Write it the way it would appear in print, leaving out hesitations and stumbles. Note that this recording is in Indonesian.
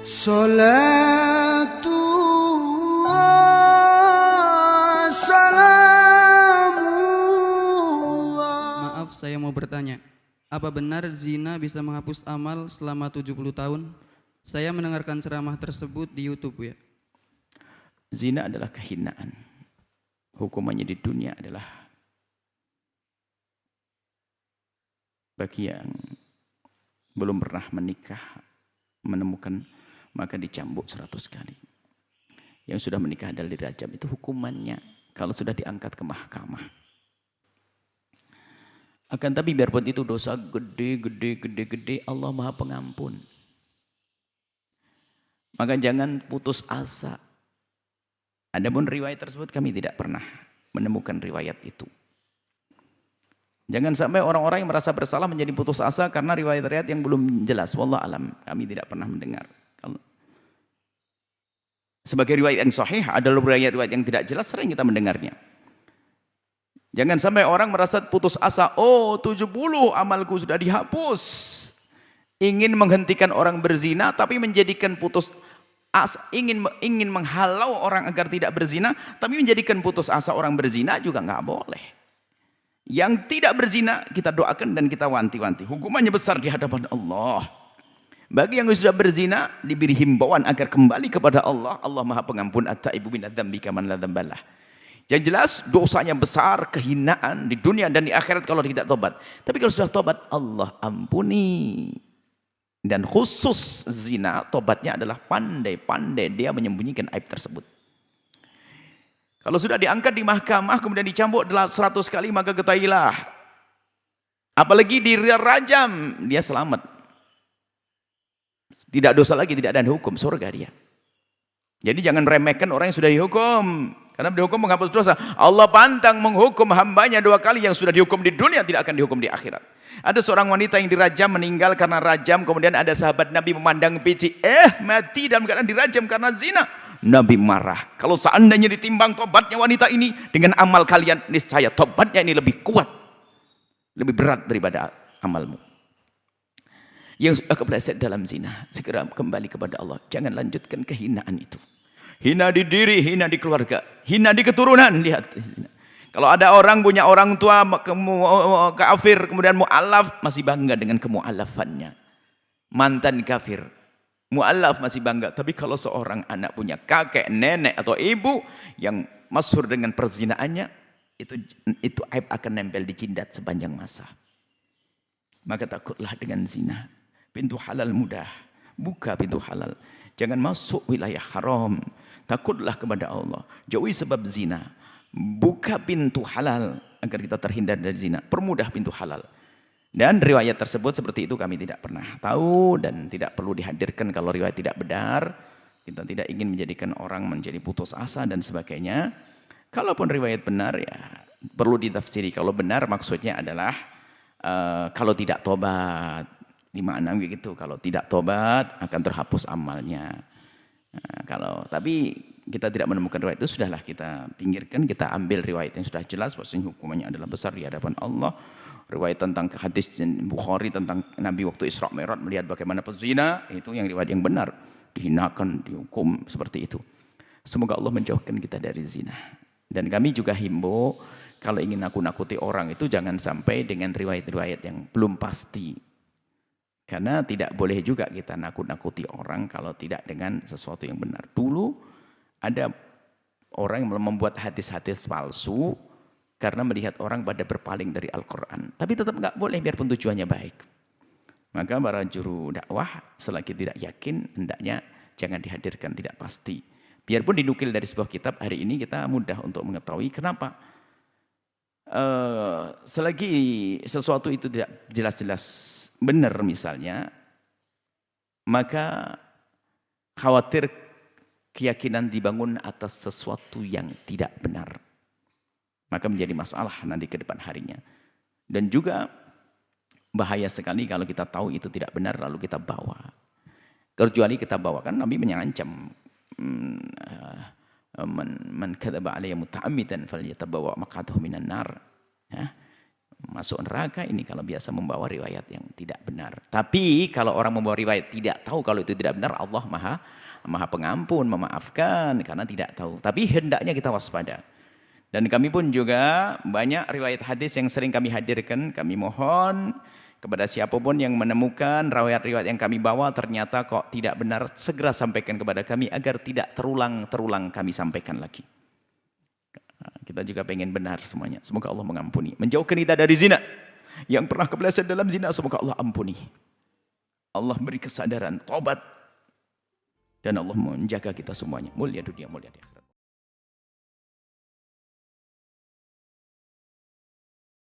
Salatullah, salamullah. Maaf, saya mau bertanya. Apa benar zina bisa menghapus amal selama 70 tahun? Saya mendengarkan ceramah tersebut di YouTube ya. Zina adalah kehinaan. Hukumannya di dunia adalah bagi yang belum pernah menikah, menemukan, maka dicambuk 100 kali. Yang sudah menikah adalah dirajam. Itu hukumannya kalau sudah diangkat ke mahkamah. Akan tapi biarpun itu dosa gede, Allah Maha Pengampun. Maka jangan putus asa. Adapun riwayat tersebut kami tidak pernah menemukan riwayat itu. Jangan sampai orang-orang yang merasa bersalah menjadi putus asa karena riwayat-riwayat yang belum jelas. Wallah alam, kami tidak pernah mendengar. Sebagai riwayat yang sahih, adalah riwayat-riwayat yang tidak jelas, sering kita mendengarnya. Jangan sampai orang merasa putus asa, oh 70 amalku sudah dihapus. Ingin menghentikan orang berzina, tapi menjadikan putus asa, ingin menghalau orang agar tidak berzina, tapi menjadikan putus asa orang berzina juga nggak boleh. Yang tidak berzina kita doakan dan kita wanti-wanti. Hukumannya besar di hadapan Allah. Bagi yang sudah berzina diberi himbauan agar kembali kepada Allah. Allah Maha Pengampun, at-taibu minadz dzambi kaman la dzambalah. Yang jelas dosanya besar, kehinaan di dunia dan di akhirat kalau tidak tobat. Tapi kalau sudah tobat, Allah ampuni. Dan khusus zina, tobatnya adalah pandai-pandai dia menyembunyikan aib tersebut. Kalau sudah diangkat di mahkamah, kemudian dicambuk 100 kali, maka ketahuilah. Apalagi dirajam, dia selamat. Tidak dosa lagi, tidak ada hukum, surga dia. Jadi jangan remehkan orang yang sudah dihukum. Karena dihukum menghapus dosa. Allah pantang menghukum hambanya 2 kali, yang sudah dihukum di dunia tidak akan dihukum di akhirat. Ada seorang wanita yang dirajam, meninggal karena rajam. Kemudian ada sahabat Nabi memandang pici, mati dalam keadaan dirajam karena zina. Nabi marah. Kalau seandainya ditimbang tobatnya wanita ini dengan amal kalian, niscaya tobatnya ini lebih kuat, lebih berat daripada amalmu. Yang sudah kepleset dalam zina, segera kembali kepada Allah. Jangan lanjutkan kehinaan itu. Hina di diri, hina di keluarga, hina di keturunan. Lihat, kalau ada orang punya orang tua kafir, kemudian mu'alaf, masih bangga dengan kemu'alafannya. Mantan kafir, mu'alaf masih bangga. Tapi kalau seorang anak punya kakek, nenek atau ibu yang masyhur dengan perzinaannya, itu aib akan nempel di jidat sepanjang masa. Maka takutlah dengan zina. Pintu halal mudah, buka pintu halal. Jangan masuk wilayah haram. Takutlah kepada Allah. Jauhi sebab zina. Buka pintu halal agar kita terhindar dari zina. Permudah pintu halal. Dan riwayat tersebut seperti itu kami tidak pernah tahu dan tidak perlu dihadirkan kalau riwayat tidak benar. Kita tidak ingin menjadikan orang menjadi putus asa dan sebagainya. Kalaupun riwayat benar ya perlu ditafsiri. Kalau benar maksudnya adalah kalau tidak tobat. Di mana begitu? Kalau tidak tobat akan terhapus amalnya. Tapi kita tidak menemukan riwayat itu, sudahlah kita pinggirkan, kita ambil riwayat yang sudah jelas bahwasanya hukumannya adalah besar di hadapan Allah. Riwayat tentang hadis Bukhari tentang Nabi waktu Isra Mi'raj melihat bagaimana pezina, itu yang riwayat yang benar, dihinakan, dihukum seperti itu. Semoga Allah menjauhkan kita dari zina. Dan kami juga himbau kalau ingin nakut-nakuti orang itu jangan sampai dengan riwayat-riwayat yang belum pasti. Karena tidak boleh juga kita nakut-nakuti orang kalau tidak dengan sesuatu yang benar. Dulu ada orang yang membuat hadis-hadis palsu karena melihat orang pada berpaling dari Al-Quran. Tapi tetap nggak boleh biarpun tujuannya baik. Maka para juru dakwah selagi tidak yakin, hendaknya jangan dihadirkan, tidak pasti. Biarpun dinukil dari sebuah kitab, hari ini kita mudah untuk mengetahui kenapa. Selagi sesuatu itu tidak jelas-jelas benar misalnya, maka khawatir keyakinan dibangun atas sesuatu yang tidak benar, maka menjadi masalah nanti ke depan harinya. Dan juga bahaya sekali kalau kita tahu itu tidak benar lalu kita bawa, kecuali kita bawakan. Nabi mengancam man kadzaba alayya muta'ammidan falyatabawa maq'adahu minan nar. Ya. masuk neraka ini kalau biasa membawa riwayat yang tidak benar. Tapi kalau orang membawa riwayat tidak tahu kalau itu tidak benar, Allah maha pengampun, memaafkan karena tidak tahu. Tapi hendaknya kita waspada. Dan kami pun juga banyak riwayat hadis yang sering kami hadirkan. Kami mohon kepada siapapun yang menemukan riwayat-riwayat yang kami bawa ternyata kok tidak benar, segera sampaikan kepada kami agar tidak terulang kami sampaikan lagi. Kita juga pengen benar semuanya. Semoga Allah mengampuni. Menjauhkan kita dari zina. Yang pernah kepleset dalam zina, semoga Allah ampuni. Allah beri kesadaran, tobat. Dan Allah menjaga kita semuanya. Mulia dunia, mulia di akhirat.